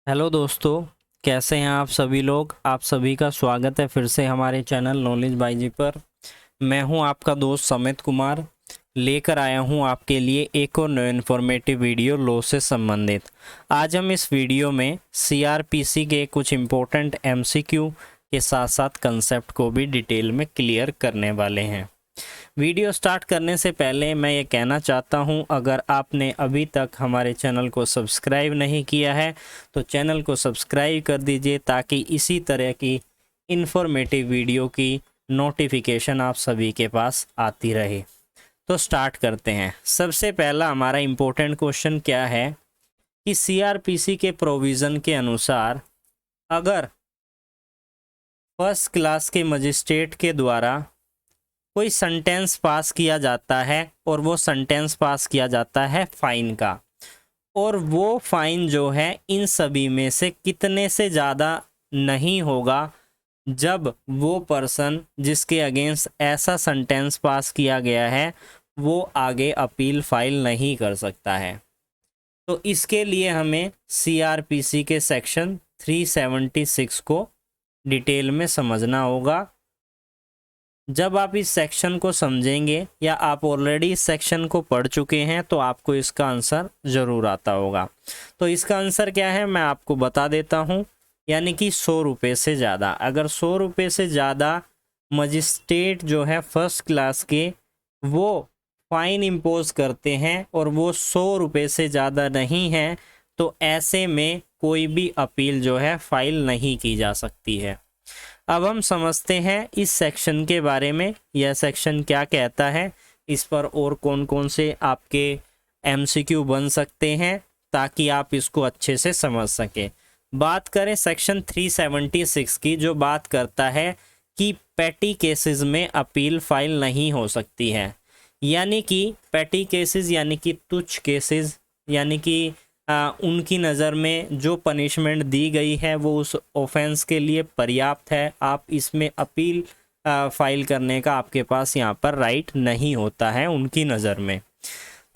Hello दोस्तों, कैसे हैं आप सभी लोग। आप सभी का स्वागत है फिर से हमारे चैनल नॉलेज बाई जी पर। मैं हूं आपका दोस्त समित कुमार, लेकर आया हूं आपके लिए एक और नया इन्फॉर्मेटिव वीडियो लॉ से संबंधित। आज हम इस वीडियो में सीआरपीसी के कुछ इम्पोर्टेंट एमसीक्यू के साथ साथ कंसेप्ट को भी डिटेल में क्लियर करने वाले हैं। वीडियो स्टार्ट करने से पहले मैं ये कहना चाहता हूँ, अगर आपने अभी तक हमारे चैनल को सब्सक्राइब नहीं किया है तो चैनल को सब्सक्राइब कर दीजिए ताकि इसी तरह की इन्फॉर्मेटिव वीडियो की नोटिफिकेशन आप सभी के पास आती रहे। तो स्टार्ट करते हैं। सबसे पहला हमारा इम्पोर्टेंट क्वेश्चन क्या है कि सीआरपीसी के प्रोविज़न के अनुसार अगर फर्स्ट क्लास के मजिस्ट्रेट के द्वारा कोई सेंटेंस पास किया जाता है और वो सेंटेंस पास किया जाता है फाइन का, और वो फाइन जो है इन सभी में से कितने से ज़्यादा नहीं होगा जब वो पर्सन जिसके अगेंस्ट ऐसा सेंटेंस पास किया गया है वो आगे अपील फाइल नहीं कर सकता है। तो इसके लिए हमें सीआरपीसी के सेक्शन 376 को डिटेल में समझना होगा। जब आप इस सेक्शन को समझेंगे या आप ऑलरेडी इस सेक्शन को पढ़ चुके हैं तो आपको इसका आंसर ज़रूर आता होगा। तो इसका आंसर क्या है मैं आपको बता देता हूं, यानी कि 100 रुपये से ज़्यादा। अगर 100 रुपये से ज़्यादा मजिस्ट्रेट जो है फर्स्ट क्लास के वो फाइन इम्पोज करते हैं और वो 100 रुपये से ज़्यादा नहीं है तो ऐसे में कोई भी अपील जो है फाइल नहीं की जा सकती है। अब हम समझते हैं इस सेक्शन के बारे में, यह सेक्शन क्या कहता है, इस पर और कौन कौन से आपके एमसीक्यू बन सकते हैं ताकि आप इसको अच्छे से समझ सकें। बात करें सेक्शन 376 की, जो बात करता है कि पेटी केसेस में अपील फाइल नहीं हो सकती है। यानी कि पेटी केसेस यानी कि तुच्छ केसेस, यानी कि उनकी नज़र में जो पनिशमेंट दी गई है वो उस ऑफेंस के लिए पर्याप्त है, आप इसमें अपील फाइल करने का आपके पास यहाँ पर राइट नहीं होता है उनकी नज़र में।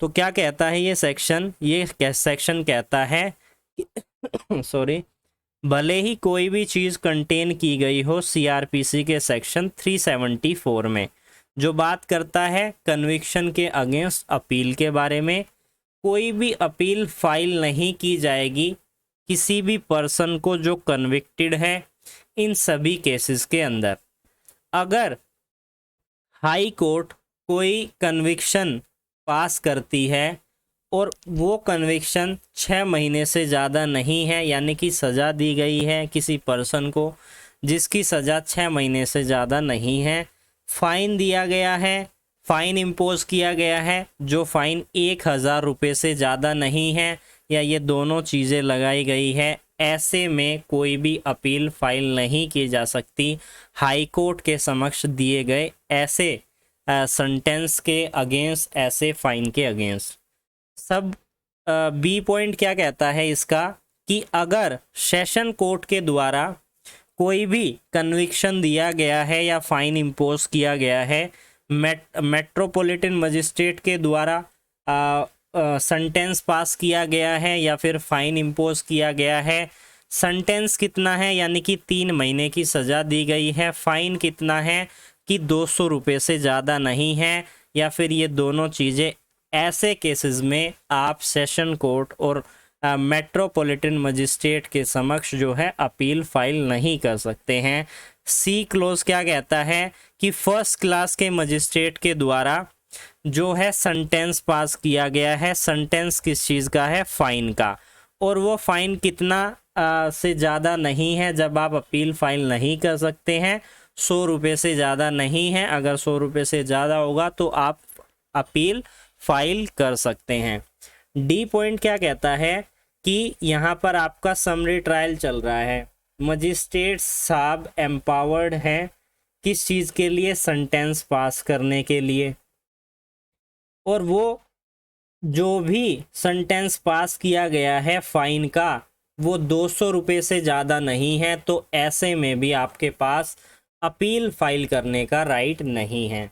तो क्या कहता है ये सेक्शन कहता है सॉरी, भले ही कोई भी चीज़ कंटेन की गई हो सीआरपीसी के सेक्शन 374 में, जो बात करता है कन्विक्शन के अगेंस्ट अपील के बारे में, कोई भी अपील फाइल नहीं की जाएगी किसी भी पर्सन को जो कन्विक्टेड है इन सभी केसेस के अंदर। अगर हाई कोर्ट कोई कन्विक्शन पास करती है और वो कन्विक्शन 6 महीने से ज़्यादा नहीं है, यानी कि सज़ा दी गई है किसी पर्सन को जिसकी सज़ा 6 महीने से ज़्यादा नहीं है, फाइन दिया गया है, फाइन इम्पोज किया गया है जो फाइन 1000 रुपये से ज़्यादा नहीं है, या ये दोनों चीज़ें लगाई गई है, ऐसे में कोई भी अपील फाइल नहीं की जा सकती हाई कोर्ट के समक्ष दिए गए ऐसे सेंटेंस के अगेंस्ट, ऐसे फाइन के अगेंस्ट। सब बी पॉइंट क्या कहता है इसका कि अगर सेशन कोर्ट के द्वारा कोई भी कन्विक्शन दिया गया है या फाइन इम्पोज किया गया है, मेट्रोपॉलिटन मजिस्ट्रेट के द्वारा सेंटेंस पास किया गया है या फिर फाइन इम्पोज किया गया है, सेंटेंस कितना है यानी कि 3 महीने की सज़ा दी गई है, फाइन कितना है कि 200 रुपये से ज़्यादा नहीं है, या फिर ये दोनों चीज़ें, ऐसे केसेस में आप सेशन कोर्ट और मेट्रोपॉलिटन मजिस्ट्रेट के समक्ष जो है अपील फाइल नहीं कर सकते हैं। सी क्लोज क्या कहता है कि फर्स्ट क्लास के मजिस्ट्रेट के द्वारा जो है सेंटेंस पास किया गया है, सेंटेंस किस चीज़ का है, फाइन का, और वो फाइन कितना से ज़्यादा नहीं है जब आप अपील फाइल नहीं कर सकते हैं, 100 रुपये से ज़्यादा नहीं है। अगर 100 रुपये से ज़्यादा होगा तो आप अपील फाइल कर सकते हैं। डी पॉइंट क्या कहता है कि यहाँ पर आपका समरी ट्रायल चल रहा है, मजिस्ट्रेट साहब एम्पावर्ड हैं किस चीज़ के लिए, सेंटेंस पास करने के लिए, और वो जो भी सेंटेंस पास किया गया है फाइन का वो 200 रुपये से ज़्यादा नहीं है, तो ऐसे में भी आपके पास अपील फाइल करने का राइट नहीं है।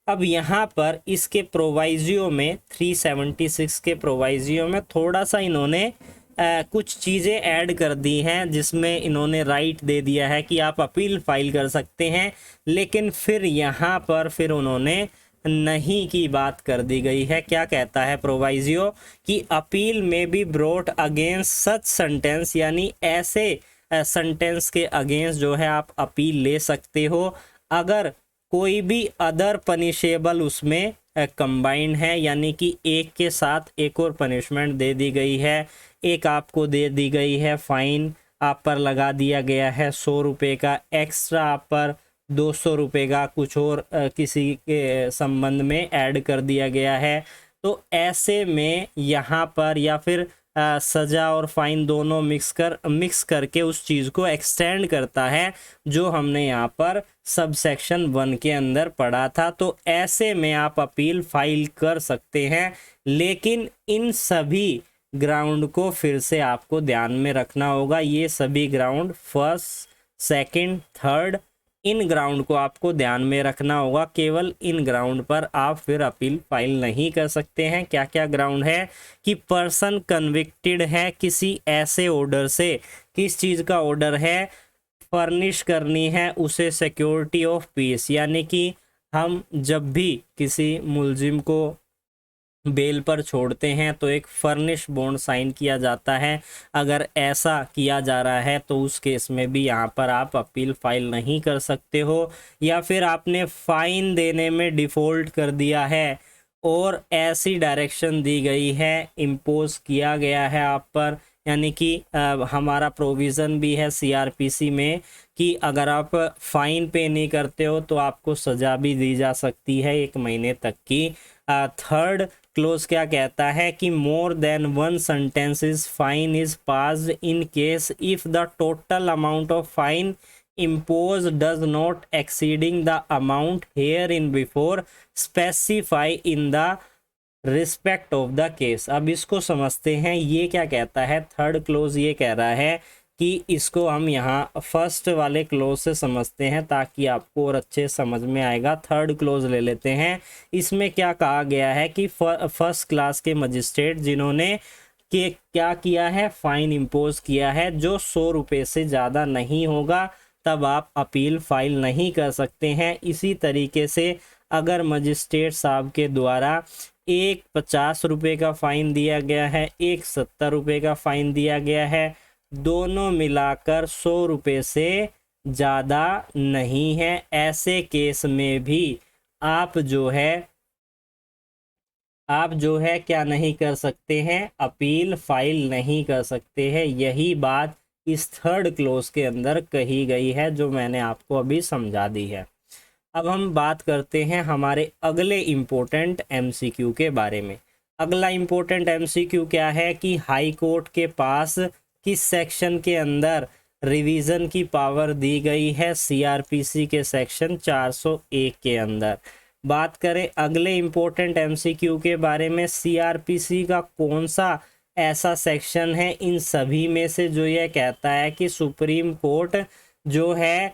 अब यहाँ पर इसके प्रोवाइजियो में 376 के प्रोवाइजियो में थोड़ा सा इन्होंने कुछ चीज़ें ऐड कर दी हैं, जिसमें इन्होंने राइट दे दिया है कि आप अपील फाइल कर सकते हैं, लेकिन फिर यहाँ पर फिर उन्होंने नहीं की बात कर दी गई है। क्या कहता है प्रोवाइजियो कि appeal may be brought against such sentence, यानी ऐसे सेंटेंस के अगेंस्ट जो है आप अपील ले सकते हो अगर कोई भी अदर पनिशेबल उसमें कंबाइंड है, यानी कि एक के साथ एक और पनिशमेंट दे दी गई है। एक आपको दे दी गई है फाइन, आप पर लगा दिया गया है 100 रुपये का, एक्स्ट्रा आप पर 200 रुपये का कुछ और किसी के संबंध में ऐड कर दिया गया है। तो ऐसे में यहाँ पर या फिर सज़ा और फाइन दोनों मिक्स करके उस चीज़ को एक्सटेंड करता है, जो हमने यहाँ पर सब सेक्शन 1 के अंदर पढ़ा था। तो ऐसे में आप अपील फाइल कर सकते हैं, लेकिन इन सभी ग्राउंड को फिर से आपको ध्यान में रखना होगा। ये सभी ground first, second, third, in ground को आपको ध्यान में रखना होगा। केवल इन ग्राउंड पर आप फिर अपील फाइल नहीं कर सकते हैं। क्या क्या ग्राउंड है कि पर्सन कन्विक्टेड है किसी ऐसे ऑर्डर से, किस चीज़ का ऑर्डर है, फर्निश करनी है उसे सिक्योरिटी ऑफ पीस, यानी कि हम जब भी किसी मुलजिम को बेल पर छोड़ते हैं तो एक फर्निश बॉन्ड साइन किया जाता है। अगर ऐसा किया जा रहा है तो उस केस में भी यहाँ पर आप अपील फाइल नहीं कर सकते हो। या फिर आपने फाइन देने में डिफ़ॉल्ट कर दिया है और ऐसी डायरेक्शन दी गई है, इम्पोज किया गया है आप पर, यानी कि हमारा प्रोविज़न भी है सीआरपीसी में कि अगर आप फ़ाइन पे नहीं करते हो तो आपको सज़ा भी दी जा सकती है 1 महीने तक की। थर्ड क्लोज क्या कहता है कि more than 1 sentence is fine is passed in case if the total amount of fine imposed does not exceeding the amount herein before specify in the respect of the case। अब इसको समझते हैं, ये क्या कहता है। थर्ड क्लोज ये कह रहा है कि इसको हम यहाँ फर्स्ट वाले क्लोज से समझते हैं ताकि आपको और अच्छे समझ में आएगा। थर्ड क्लोज ले लेते हैं। इसमें क्या कहा गया है कि फर्स्ट क्लास के मजिस्ट्रेट जिन्होंने कि क्या किया है, फाइन इम्पोज किया है जो 100 रुपये से ज़्यादा नहीं होगा, तब आप अपील फाइल नहीं कर सकते हैं। इसी तरीके से अगर मजिस्ट्रेट साहब के द्वारा एक 50 रुपये का फ़ाइन दिया गया है, एक 70 रुपये का फ़ाइन दिया गया है, दोनों मिलाकर 100 रुपये से ज़्यादा नहीं है, ऐसे केस में भी आप जो है क्या नहीं कर सकते हैं, अपील फाइल नहीं कर सकते हैं। यही बात इस थर्ड क्लोज के अंदर कही गई है जो मैंने आपको अभी समझा दी है। अब हम बात करते हैं हमारे अगले इम्पोर्टेंट एमसीक्यू के बारे में। अगला इम्पोर्टेंट एमसीक्यू क्या है कि हाई कोर्ट के पास किस सेक्शन के अंदर रिवीजन की पावर दी गई है, सीआरपीसी के सेक्शन 401 के अंदर। बात करें अगले इम्पोर्टेंट एमसीक्यू के बारे में, सीआरपीसी का कौन सा ऐसा सेक्शन है इन सभी में से जो यह कहता है कि सुप्रीम कोर्ट जो है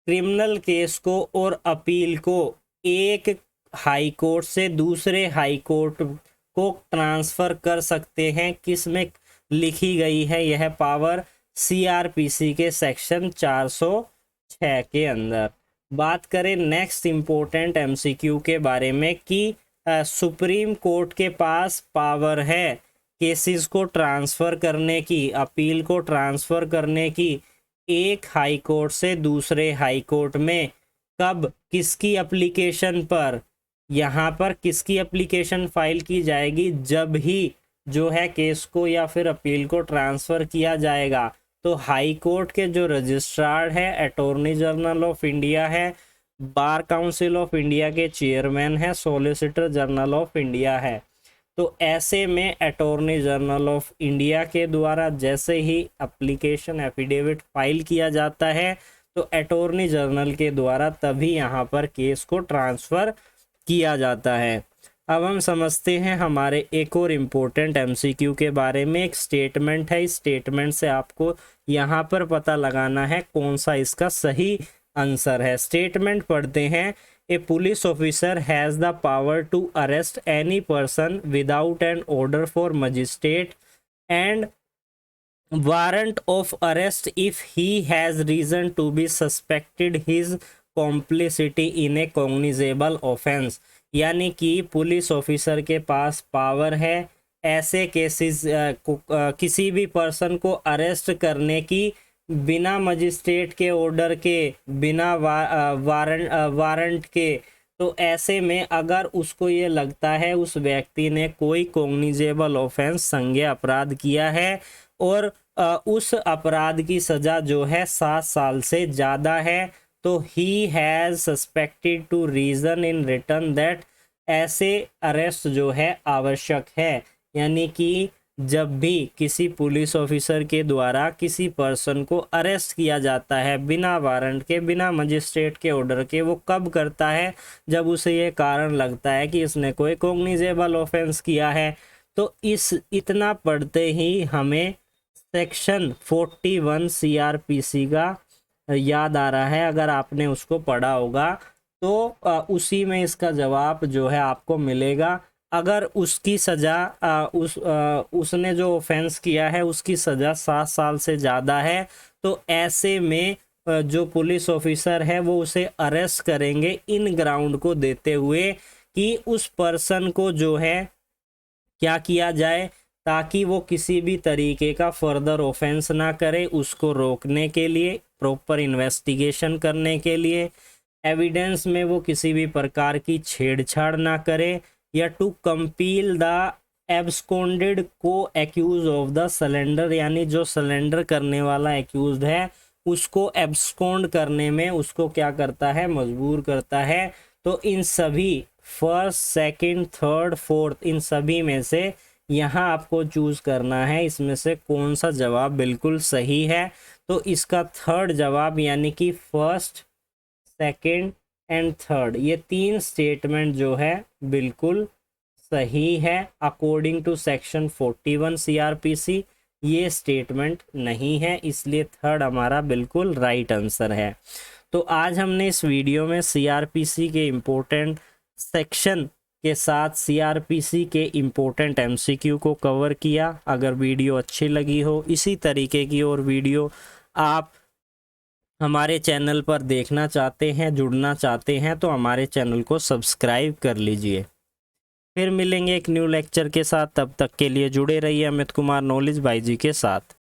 क्रिमिनल केस को और अपील को एक हाई कोर्ट से दूसरे हाई कोर्ट को ट्रांसफ़र कर सकते हैं। किस में लिखी गई है यह पावर, सीआरपीसी के सेक्शन 406 के अंदर। बात करें नेक्स्ट इम्पोर्टेंट एमसीक्यू के बारे में कि सुप्रीम कोर्ट के पास पावर है केसेस को ट्रांसफ़र करने की, अपील को ट्रांसफ़र करने की एक हाई कोर्ट से दूसरे हाई कोर्ट में। कब, किसकी एप्लीकेशन पर, यहाँ पर किसकी एप्लीकेशन फाइल की जाएगी, जब ही जो है केस को या फिर अपील को ट्रांसफ़र किया जाएगा तो हाई कोर्ट के जो रजिस्ट्रार है, अटॉर्नी जनरल ऑफ इंडिया है, बार काउंसिल ऑफ इंडिया के चेयरमैन है, सॉलिसिटर जनरल ऑफ इंडिया है। तो ऐसे में अटॉर्नी जनरल ऑफ इंडिया के द्वारा जैसे ही एप्लीकेशन एफिडेविट फाइल किया जाता है तो अटॉर्नी जनरल के द्वारा तभी यहाँ पर केस को ट्रांसफ़र किया जाता है। अब हम समझते हैं हमारे एक और इम्पोर्टेंट एमसीक्यू के बारे में। एक स्टेटमेंट है, इस स्टेटमेंट से आपको यहाँ पर पता लगाना है कौन सा इसका सही आंसर है। स्टेटमेंट पढ़ते हैं, a police officer has the power to arrest any person without an order for magistrate and warrant of arrest if he has reason to be suspected his complicity in a cognizable offence, यानी कि police officer के पास power है ऐसे cases किसी भी person को arrest करने की बिना मजिस्ट्रेट के ऑर्डर के, बिना वारंट के। तो ऐसे में अगर उसको ये लगता है उस व्यक्ति ने कोई कॉग्निजेबल ऑफेंस, संज्ञेय अपराध किया है और उस अपराध की सज़ा जो है 7 साल से ज़्यादा है, तो he has suspected to reason in return that ऐसे अरेस्ट जो है आवश्यक है। यानी कि जब भी किसी पुलिस ऑफिसर के द्वारा किसी पर्सन को अरेस्ट किया जाता है बिना वारंट के, बिना मजिस्ट्रेट के ऑर्डर के, वो कब करता है? जब उसे ये कारण लगता है कि इसने कोई कॉग्निजेबल ऑफेंस किया है। तो इतना पढ़ते ही हमें सेक्शन 41 सीआरपीसी का याद आ रहा है। अगर आपने उसको पढ़ा होगा तो उसी में इसका जवाब जो है आपको मिलेगा। अगर उसकी सज़ा उसने जो ऑफेंस किया है उसकी सज़ा 7 साल से ज़्यादा है, तो ऐसे में जो पुलिस ऑफिसर है वो उसे अरेस्ट करेंगे इन ग्राउंड को देते हुए कि उस पर्सन को जो है क्या किया जाए, ताकि वो किसी भी तरीके का फर्दर ऑफेंस ना करे, उसको रोकने के लिए, प्रॉपर इन्वेस्टिगेशन करने के लिए, एविडेंस में वो किसी भी प्रकार की छेड़छाड़ ना करे, या टू कंपील द एब्सकॉन्डेड को एक्यूज ऑफ द सलेंडर, यानी जो सलेंडर करने वाला एक्यूज है उसको एब्सकॉन्ड करने में उसको क्या करता है, मजबूर करता है। तो इन सभी फर्स्ट, सेकंड, थर्ड, फोर्थ, इन सभी में से यहाँ आपको चूज करना है इसमें से कौन सा जवाब बिल्कुल सही है। तो इसका थर्ड जवाब यानी कि फर्स्ट, सेकंड एंड थर्ड, ये 3 स्टेटमेंट जो है बिल्कुल सही है अकॉर्डिंग टू सेक्शन 41 सीआरपीसी। ये स्टेटमेंट नहीं है, इसलिए थर्ड हमारा बिल्कुल राइट आंसर है। तो आज हमने इस वीडियो में सीआरपीसी के इम्पोर्टेंट सेक्शन के साथ सीआरपीसी के इम्पोर्टेंट एमसीक्यू को कवर किया। अगर वीडियो अच्छी लगी हो, इसी तरीके की और वीडियो आप हमारे चैनल पर देखना चाहते हैं, जुड़ना चाहते हैं, तो हमारे चैनल को सब्सक्राइब कर लीजिए। फिर मिलेंगे एक न्यू लेक्चर के साथ, तब तक के लिए जुड़े रहिए अमित कुमार नॉलेज बाई जी के साथ।